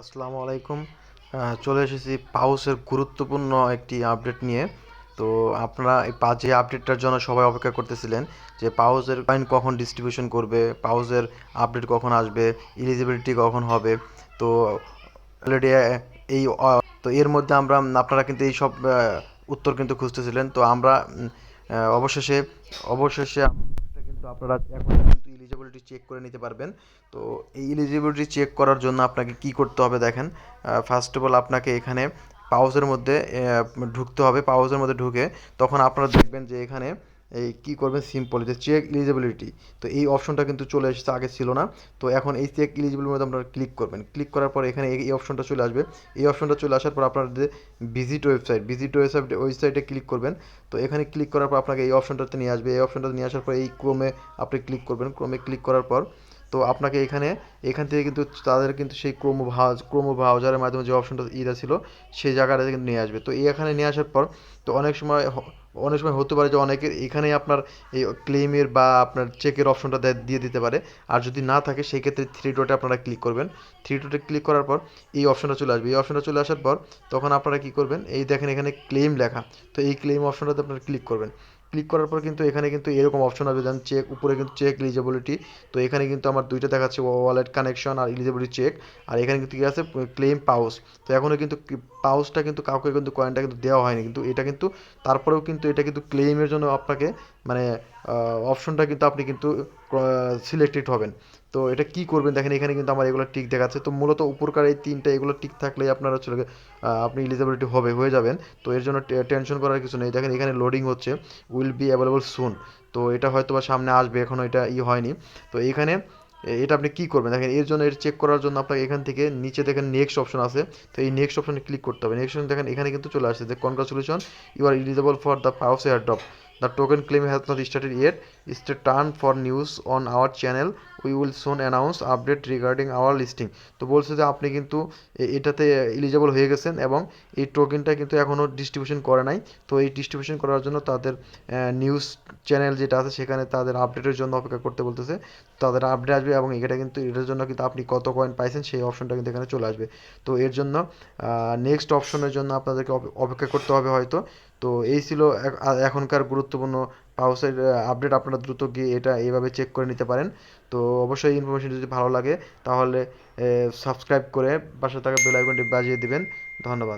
আসসালামু আলাইকুম। চলে এসেছি পাউসের গুরুত্বপূর্ণ একটি আপডেট নিয়ে। তো আপনারা যে আপডেটটার জন্য সবাই অপেক্ষা করতেছিলেন যে পাউসের কয়েন কখন ডিস্ট্রিবিউশন করবে, পাউসের আপডেট কখন আসবে, এলিজিবিলিটি কখন হবে। তো অলরেডি এই তো এর মধ্যে আমরা আপনারা কিন্তু এই সব উত্তর কিন্তু খুঁজতেছিলেন। তো আমরা অবশেষে অবশেষে কিন্তু আপনারা এখন কিন্তু এলিজিবিলিটি চেক করে নিতে পারবেন। তো এই এলিজিবিলিটি চেক করার জন্য আপনাকে কি করতে হবে দেখেন। ফার্স্ট অফ অল আপনাকে এখানে পাউজের মধ্যে ঢুকতে হবে। পাউজের মধ্যে ঢুকে তখন আপনারা দেখবেন যে এখানে এই কী করবেন, সিম্পল যে চেক এলিজিবিলিটি। তো এই অপশনটা কিন্তু চলে এসেছে, আগে ছিল না। তো এখন এই চেক এলিজিবিলিটির মধ্যে আপনারা ক্লিক করবেন। ক্লিক করার পর এখানে এই অপশনটা চলে আসবে। এই অপশনটা চলে আসার পর আপনাদের ভিজিট ওয়েবসাইটে ক্লিক করবেন। তো এখানে ক্লিক করার পর আপনাকে এই অপশনটাতে নিয়ে আসবে। এই অপশনটাতে নিয়ে আসার পর এই ক্রোমে আপনি ক্লিক করবেন। ক্রোমে ক্লিক করার পর তো আপনাকে এখান থেকে কিন্তু তাদের কিন্তু সেই ক্রোমো ব্রাউজারের মাধ্যমে যে অপশনটা ছিল সেই জায়গাটা কিন্তু নিয়ে আসবে। তো এখানে নিয়ে আসার পর তো অনেক সময় হতে পারে যে অনেকের এখানেই আপনার এই ক্লেমের বা আপনার চেকের অপশনটা দিয়ে দিতে পারে। আর যদি না থাকে সেই ক্ষেত্রে থ্রি ডটে আপনারা ক্লিক করবেন। থ্রি ডটে ক্লিক করার পর এই অপশনটা চলে আসবে। এই অপশনটা চলে আসার পর তখন আপনারা কী করবেন, এই দেখেন এখানে ক্লেম লেখা। তো এই ক্লেম অপশনটাতে আপনারা ক্লিক করবেন। ক্লিক করার পর কিন্তু এখানে কিন্তু এরকম অপশন আসবে, যেমন চেক উপরে কিন্তু চেক এলিজিবিলিটি। তো এখানে কিন্তু আমার দুইটা দেখাচ্ছে, ওয়ালেট কানেকশন আর এলিজিবিলিটি চেক। আর এখানে কিন্তু কী আছে, ক্লেম পাউস। তো এখনও কিন্তু পাউসটা কিন্তু কাউকে কিন্তু কয়েনটা কিন্তু দেওয়া হয়নি, কিন্তু এটা কিন্তু তারপরেও কিন্তু এটা কিন্তু ক্লেমের জন্য আপনাকে মানে অপশনটা কিন্তু আপনি কিন্তু সিলেক্টেড হবেন। তো এটা কি করবেন দেখেন, এখানে কিন্তু আমার এগুলো টিক দেখাচ্ছে। তো মূলত উপরকার এই তিনটা এগুলো টিক থাকলেই আপনারা চলে আপনি এলিজিবিলিটি হয়ে যাবেন। তো এর জন্য টেনশন করার কিছু নেই। দেখেন এখানে লোডিং হচ্ছে, উইল বি অ্যাভেলেবল সুন। তো এটা হয়তো বা সামনে আসবে, এখনও এটা হয়নি। তো এইখানে এটা আপনি কী করবেন দেখেন, এর জন্য এর চেক করার জন্য আপনাকে এখান থেকে নিচে দেখেন নেক্সট অপশন আছে। তো এই নেক্সট অপশনে ক্লিক করতে হবে। নেক্সট অপশন দেখেন এখানে কিন্তু চলে আসছে যে congratulation, you are eligible for the paws airdrop, the token claim has not started yet, stay টার্ন for news on our channel, we will soon announce update regarding our listing. তো বলছে যে আপনি কিন্তু এটাতে এলিজিবল হয়ে গেছেন এবং এই টোকেনটা কিন্তু এখনও ডিস্ট্রিবিউশন করে নাই। তো এই ডিস্ট্রিবিউশন করার জন্য তাদের নিউজ চ্যানেল যেটা আছে সেখানে তাদের আপডেটের জন্য অপেক্ষা করতে বলতেছে। তাদের আপডেট আসবে এবং এটা কিন্তু এটার জন্য কিন্তু আপনি কত কয়েন পাইছেন সেই অপশনটা কিন্তু এখানে চলে আসবে। তো এর জন্য নেক্সট অপশনের জন্য আপনাদেরকে অপেক্ষা করতে হবে হয়তো। তো এই ছিল এখনকার গুরুত্বপূর্ণ পাউসের আপডেট। আপনারা দ্রুত গিয়ে এটা এইভাবে চেক করে নিতে পারেন। তো অবশ্যই এই ইনফরমেশন যদি ভালো লাগে তাহলে সাবস্ক্রাইব করে পাশে থাকা বেল আইকনটি বাজিয়ে দিবেন। ধন্যবাদ।